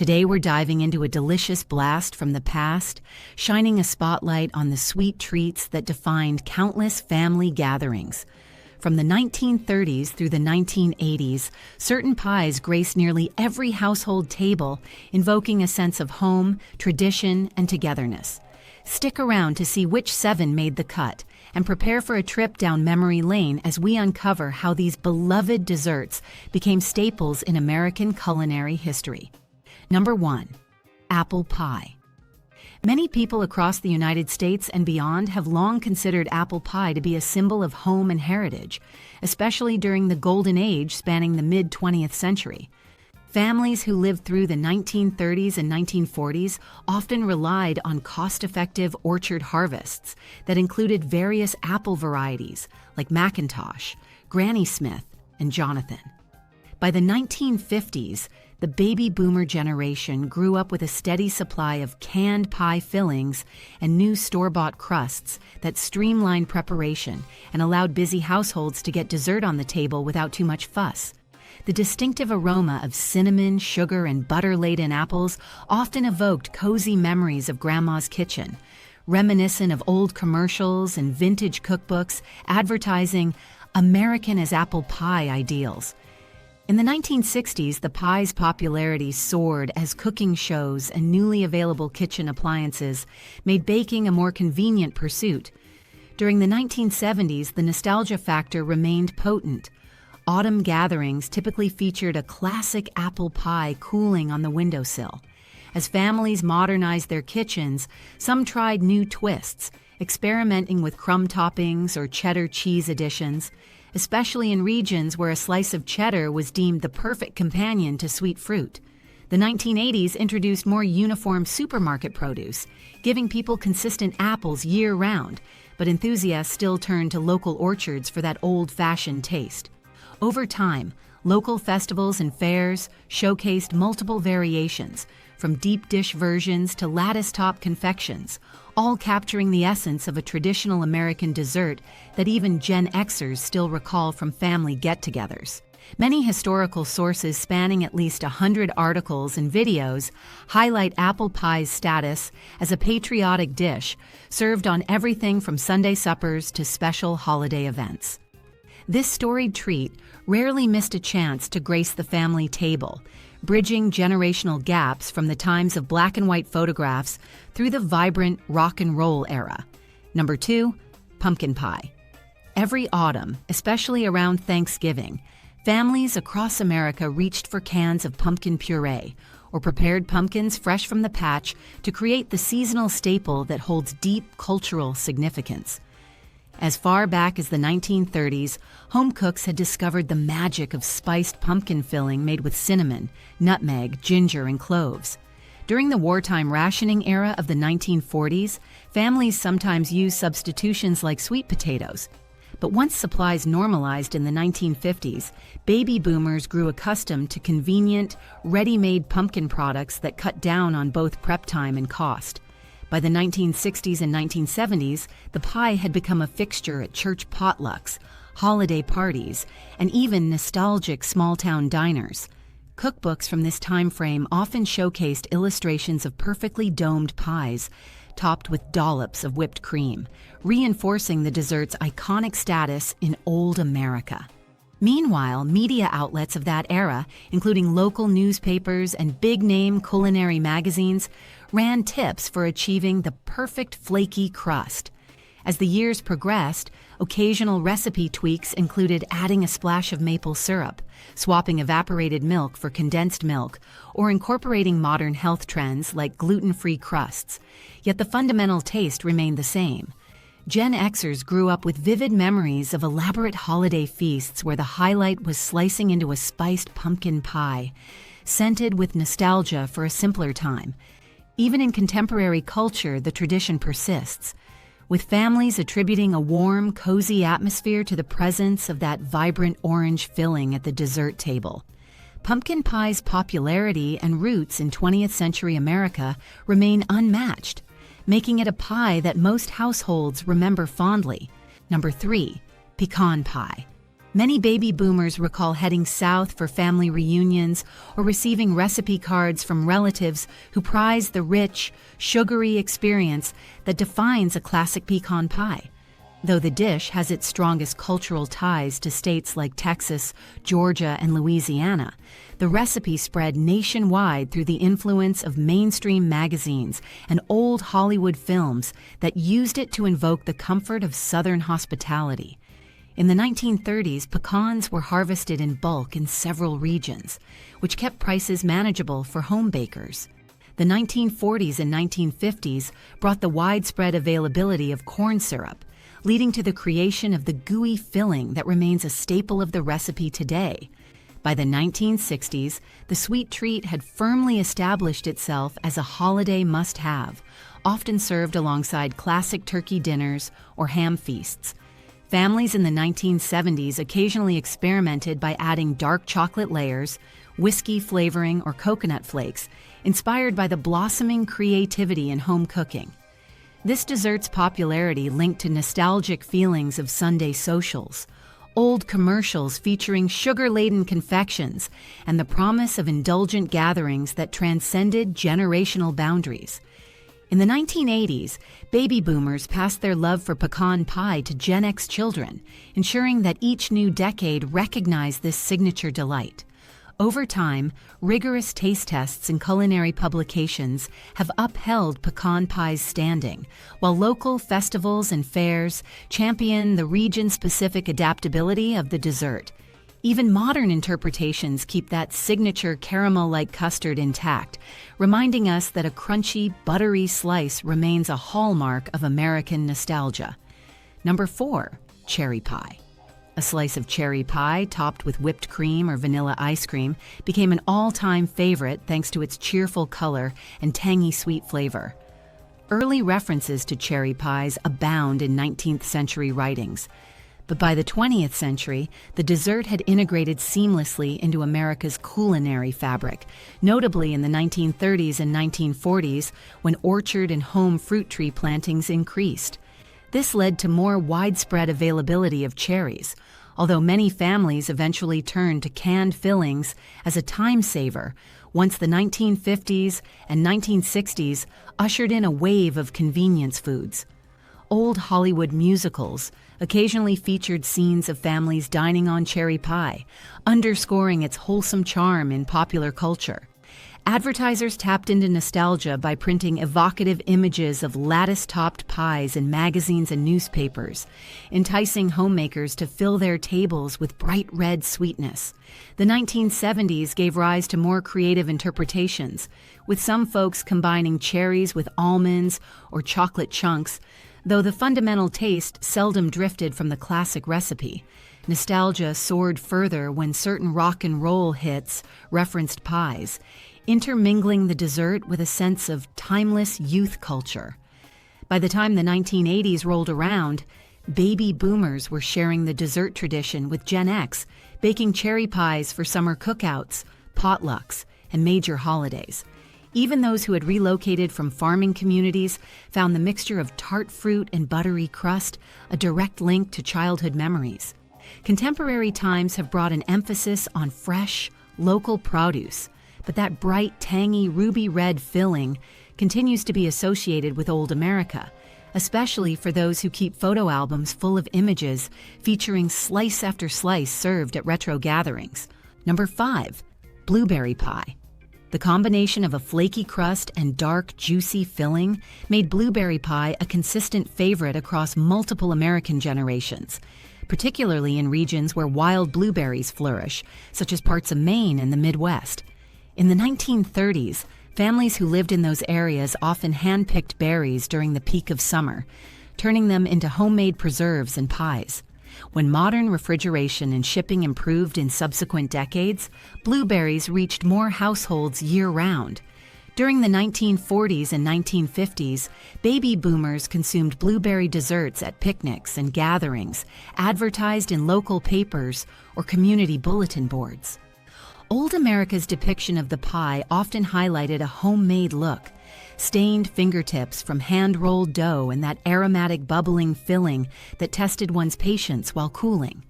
Today we're diving into a delicious blast from the past, shining a spotlight on the sweet treats that defined countless family gatherings. From the 1930s through the 1980s, certain pies graced nearly every household table, invoking a sense of home, tradition, and togetherness. Stick around to see which 7 made the cut, and prepare for a trip down memory lane as we uncover how these beloved desserts became staples in American culinary history. Number 1. Apple pie. Many people across the United States and beyond have long considered apple pie to be a symbol of home and heritage, especially during the golden age spanning the mid-20th century. Families who lived through the 1930s and 1940s often relied on cost-effective orchard harvests that included various apple varieties like McIntosh, Granny Smith, and Jonathan. By the 1950s, the baby boomer generation grew up with a steady supply of canned pie fillings and new store-bought crusts that streamlined preparation and allowed busy households to get dessert on the table without too much fuss. The distinctive aroma of cinnamon, sugar, and butter-laden apples often evoked cozy memories of Grandma's kitchen, reminiscent of old commercials and vintage cookbooks advertising American as apple pie ideals. In the 1960s, the pie's popularity soared as cooking shows and newly available kitchen appliances made baking a more convenient pursuit. During the 1970s, the nostalgia factor remained potent. Autumn gatherings typically featured a classic apple pie cooling on the windowsill. As families modernized their kitchens, some tried new twists, experimenting with crumb toppings or cheddar cheese additions, especially in regions where a slice of cheddar was deemed the perfect companion to sweet fruit. The 1980s introduced more uniform supermarket produce, giving people consistent apples year-round, but enthusiasts still turned to local orchards for that old-fashioned taste. Over time, local festivals and fairs showcased multiple variations, from deep dish versions to lattice-top confections, all capturing the essence of a traditional American dessert that even Gen Xers still recall from family get-togethers. Many historical sources spanning at least 100 articles and videos highlight apple pie's status as a patriotic dish served on everything from Sunday suppers to special holiday events. This storied treat rarely missed a chance to grace the family table, bridging generational gaps from the times of black and white photographs through the vibrant rock and roll era. Number 2, pumpkin pie. Every autumn, especially around Thanksgiving, families across America reached for cans of pumpkin puree or prepared pumpkins fresh from the patch to create the seasonal staple that holds deep cultural significance. As far back as the 1930s, home cooks had discovered the magic of spiced pumpkin filling made with cinnamon, nutmeg, ginger, and cloves. During the wartime rationing era of the 1940s, families sometimes used substitutions like sweet potatoes. But once supplies normalized in the 1950s, baby boomers grew accustomed to convenient, ready-made pumpkin products that cut down on both prep time and cost. By the 1960s and 1970s, the pie had become a fixture at church potlucks, holiday parties, and even nostalgic small-town diners. Cookbooks from this time frame often showcased illustrations of perfectly domed pies, topped with dollops of whipped cream, reinforcing the dessert's iconic status in old America. Meanwhile, media outlets of that era, including local newspapers and big-name culinary magazines, ran tips for achieving the perfect flaky crust. As the years progressed, occasional recipe tweaks included adding a splash of maple syrup, swapping evaporated milk for condensed milk, or incorporating modern health trends like gluten-free crusts. Yet the fundamental taste remained the same. Gen Xers grew up with vivid memories of elaborate holiday feasts where the highlight was slicing into a spiced pumpkin pie, scented with nostalgia for a simpler time. Even in contemporary culture, the tradition persists, with families attributing a warm, cozy atmosphere to the presence of that vibrant orange filling at the dessert table. Pumpkin pie's popularity and roots in 20th century America remain unmatched, making it a pie that most households remember fondly. Number 3, pecan pie. Many baby boomers recall heading south for family reunions or receiving recipe cards from relatives who prize the rich, sugary experience that defines a classic pecan pie. Though the dish has its strongest cultural ties to states like Texas, Georgia, and Louisiana, the recipe spread nationwide through the influence of mainstream magazines and old Hollywood films that used it to invoke the comfort of Southern hospitality. In the 1930s, pecans were harvested in bulk in several regions, which kept prices manageable for home bakers. The 1940s and 1950s brought the widespread availability of corn syrup, leading to the creation of the gooey filling that remains a staple of the recipe today. By the 1960s, the sweet treat had firmly established itself as a holiday must-have, often served alongside classic turkey dinners or ham feasts. Families in the 1970s occasionally experimented by adding dark chocolate layers, whiskey flavoring, or coconut flakes, inspired by the blossoming creativity in home cooking. This dessert's popularity linked to nostalgic feelings of Sunday socials, old commercials featuring sugar-laden confections, and the promise of indulgent gatherings that transcended generational boundaries. In the 1980s, baby boomers passed their love for pecan pie to Gen X children, ensuring that each new decade recognized this signature delight. Over time, rigorous taste tests and culinary publications have upheld pecan pie's standing, while local festivals and fairs champion the region-specific adaptability of the dessert. Even modern interpretations keep that signature caramel-like custard intact, reminding us that a crunchy, buttery slice remains a hallmark of American nostalgia. Number 4, cherry pie. A slice of cherry pie topped with whipped cream or vanilla ice cream became an all-time favorite thanks to its cheerful color and tangy sweet flavor. Early references to cherry pies abound in 19th century writings. But by the 20th century, the dessert had integrated seamlessly into America's culinary fabric, notably in the 1930s and 1940s when orchard and home fruit tree plantings increased. This led to more widespread availability of cherries, although many families eventually turned to canned fillings as a time saver once the 1950s and 1960s ushered in a wave of convenience foods. Old Hollywood musicals occasionally featured scenes of families dining on cherry pie, underscoring its wholesome charm in popular culture. Advertisers tapped into nostalgia by printing evocative images of lattice-topped pies in magazines and newspapers, enticing homemakers to fill their tables with bright red sweetness. The 1970s gave rise to more creative interpretations, with some folks combining cherries with almonds or chocolate chunks, though the fundamental taste seldom drifted from the classic recipe. Nostalgia soared further when certain rock and roll hits referenced pies, intermingling the dessert with a sense of timeless youth culture. By the time the 1980s rolled around, baby boomers were sharing the dessert tradition with Gen X, baking cherry pies for summer cookouts, potlucks, and major holidays. Even those who had relocated from farming communities found the mixture of tart fruit and buttery crust a direct link to childhood memories. Contemporary times have brought an emphasis on fresh, local produce, but that bright, tangy, ruby red filling continues to be associated with old America, especially for those who keep photo albums full of images featuring slice after slice served at retro gatherings. Number 5, blueberry pie. The combination of a flaky crust and dark, juicy filling made blueberry pie a consistent favorite across multiple American generations, particularly in regions where wild blueberries flourish, such as parts of Maine and the Midwest. In the 1930s, families who lived in those areas often hand-picked berries during the peak of summer, turning them into homemade preserves and pies. When modern refrigeration and shipping improved in subsequent decades, blueberries reached more households year-round. During the 1940s and 1950s, baby boomers consumed blueberry desserts at picnics and gatherings, advertised in local papers or community bulletin boards. Old America's depiction of the pie often highlighted a homemade look, stained fingertips from hand-rolled dough and that aromatic bubbling filling that tested one's patience while cooling.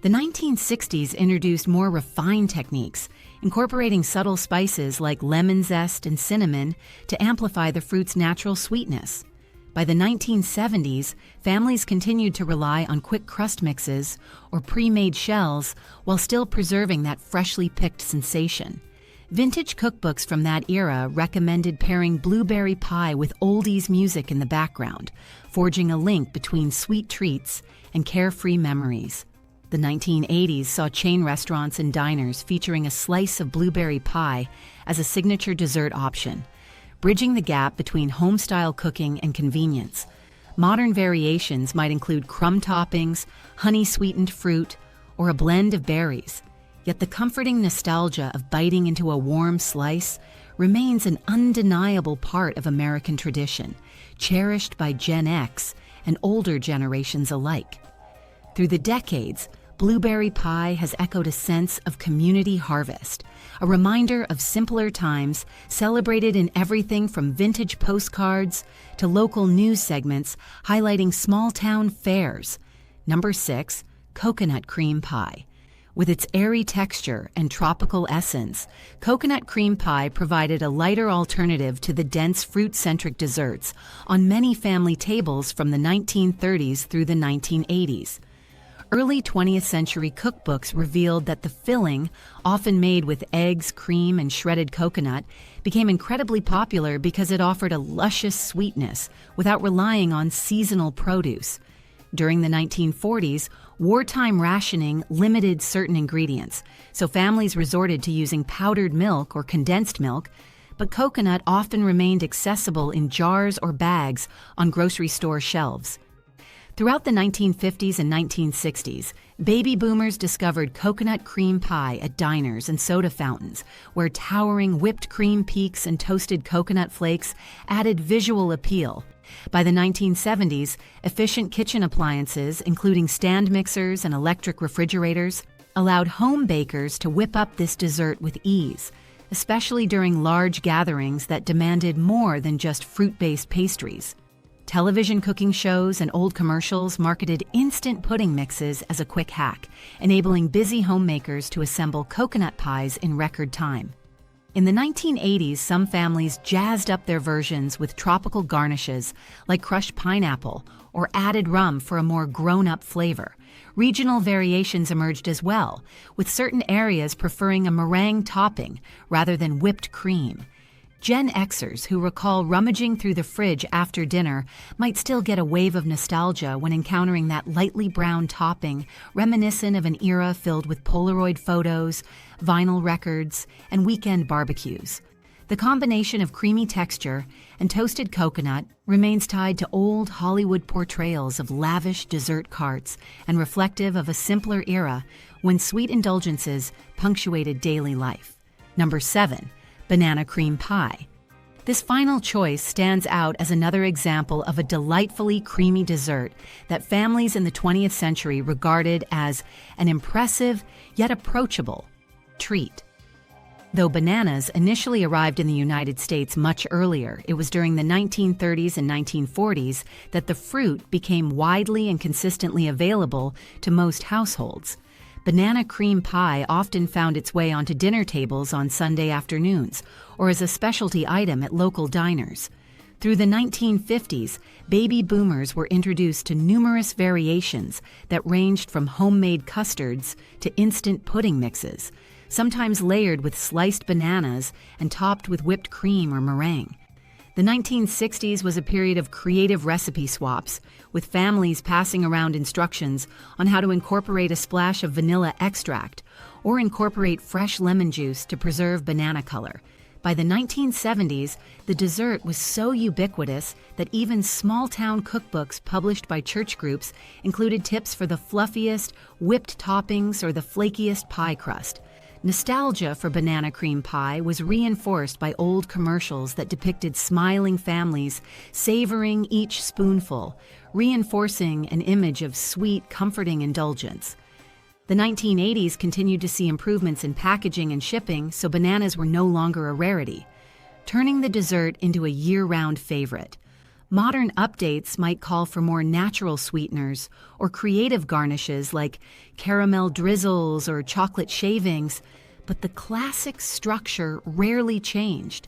The 1960s introduced more refined techniques, incorporating subtle spices like lemon zest and cinnamon to amplify the fruit's natural sweetness. By the 1970s, families continued to rely on quick crust mixes or pre-made shells while still preserving that freshly picked sensation. Vintage cookbooks from that era recommended pairing blueberry pie with oldies music in the background, forging a link between sweet treats and carefree memories. The 1980s saw chain restaurants and diners featuring a slice of blueberry pie as a signature dessert option, bridging the gap between home-style cooking and convenience. Modern variations might include crumb toppings, honey-sweetened fruit, or a blend of berries. Yet the comforting nostalgia of biting into a warm slice remains an undeniable part of American tradition, cherished by Gen X and older generations alike. Through the decades, blueberry pie has echoed a sense of community harvest, a reminder of simpler times celebrated in everything from vintage postcards to local news segments highlighting small-town fairs. Number 6, coconut cream pie. With its airy texture and tropical essence, coconut cream pie provided a lighter alternative to the dense fruit-centric desserts on many family tables from the 1930s through the 1980s. Early 20th century cookbooks revealed that the filling, often made with eggs, cream, and shredded coconut, became incredibly popular because it offered a luscious sweetness without relying on seasonal produce. During the 1940s, wartime rationing limited certain ingredients, so families resorted to using powdered milk or condensed milk, but coconut often remained accessible in jars or bags on grocery store shelves. Throughout the 1950s and 1960s, baby boomers discovered coconut cream pie at diners and soda fountains, where towering whipped cream peaks and toasted coconut flakes added visual appeal. By the 1970s, efficient kitchen appliances, including stand mixers and electric refrigerators, allowed home bakers to whip up this dessert with ease, especially during large gatherings that demanded more than just fruit-based pastries. Television cooking shows and old commercials marketed instant pudding mixes as a quick hack, enabling busy homemakers to assemble coconut pies in record time. In the 1980s, some families jazzed up their versions with tropical garnishes like crushed pineapple or added rum for a more grown-up flavor. Regional variations emerged as well, with certain areas preferring a meringue topping rather than whipped cream. Gen Xers who recall rummaging through the fridge after dinner might still get a wave of nostalgia when encountering that lightly brown topping reminiscent of an era filled with Polaroid photos, vinyl records, and weekend barbecues. The combination of creamy texture and toasted coconut remains tied to old Hollywood portrayals of lavish dessert carts and reflective of a simpler era when sweet indulgences punctuated daily life. Number 7. Banana cream pie. This final choice stands out as another example of a delightfully creamy dessert that families in the 20th century regarded as an impressive yet approachable treat. Though bananas initially arrived in the United States much earlier, it was during the 1930s and 1940s that the fruit became widely and consistently available to most households. Banana cream pie often found its way onto dinner tables on Sunday afternoons or as a specialty item at local diners. Through the 1950s, baby boomers were introduced to numerous variations that ranged from homemade custards to instant pudding mixes, sometimes layered with sliced bananas and topped with whipped cream or meringue. The 1960s was a period of creative recipe swaps, with families passing around instructions on how to incorporate a splash of vanilla extract or incorporate fresh lemon juice to preserve banana color. By the 1970s, the dessert was so ubiquitous that even small-town cookbooks published by church groups included tips for the fluffiest, whipped toppings or the flakiest pie crust. Nostalgia for banana cream pie was reinforced by old commercials that depicted smiling families savoring each spoonful, reinforcing an image of sweet, comforting indulgence. The 1980s continued to see improvements in packaging and shipping, so bananas were no longer a rarity, turning the dessert into a year-round favorite. Modern updates might call for more natural sweeteners or creative garnishes like caramel drizzles or chocolate shavings, but the classic structure rarely changed.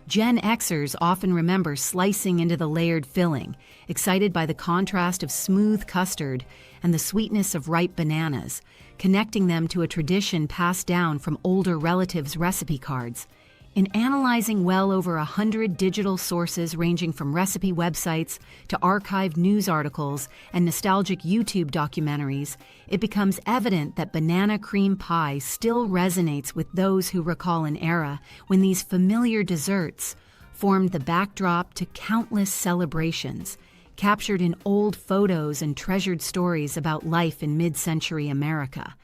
Gen Xers often remember slicing into the layered filling, excited by the contrast of smooth custard and the sweetness of ripe bananas, connecting them to a tradition passed down from older relatives' recipe cards. In analyzing well over 100 digital sources ranging from recipe websites to archived news articles and nostalgic YouTube documentaries, it becomes evident that banana cream pie still resonates with those who recall an era when these familiar desserts formed the backdrop to countless celebrations, captured in old photos and treasured stories about life in mid-century America,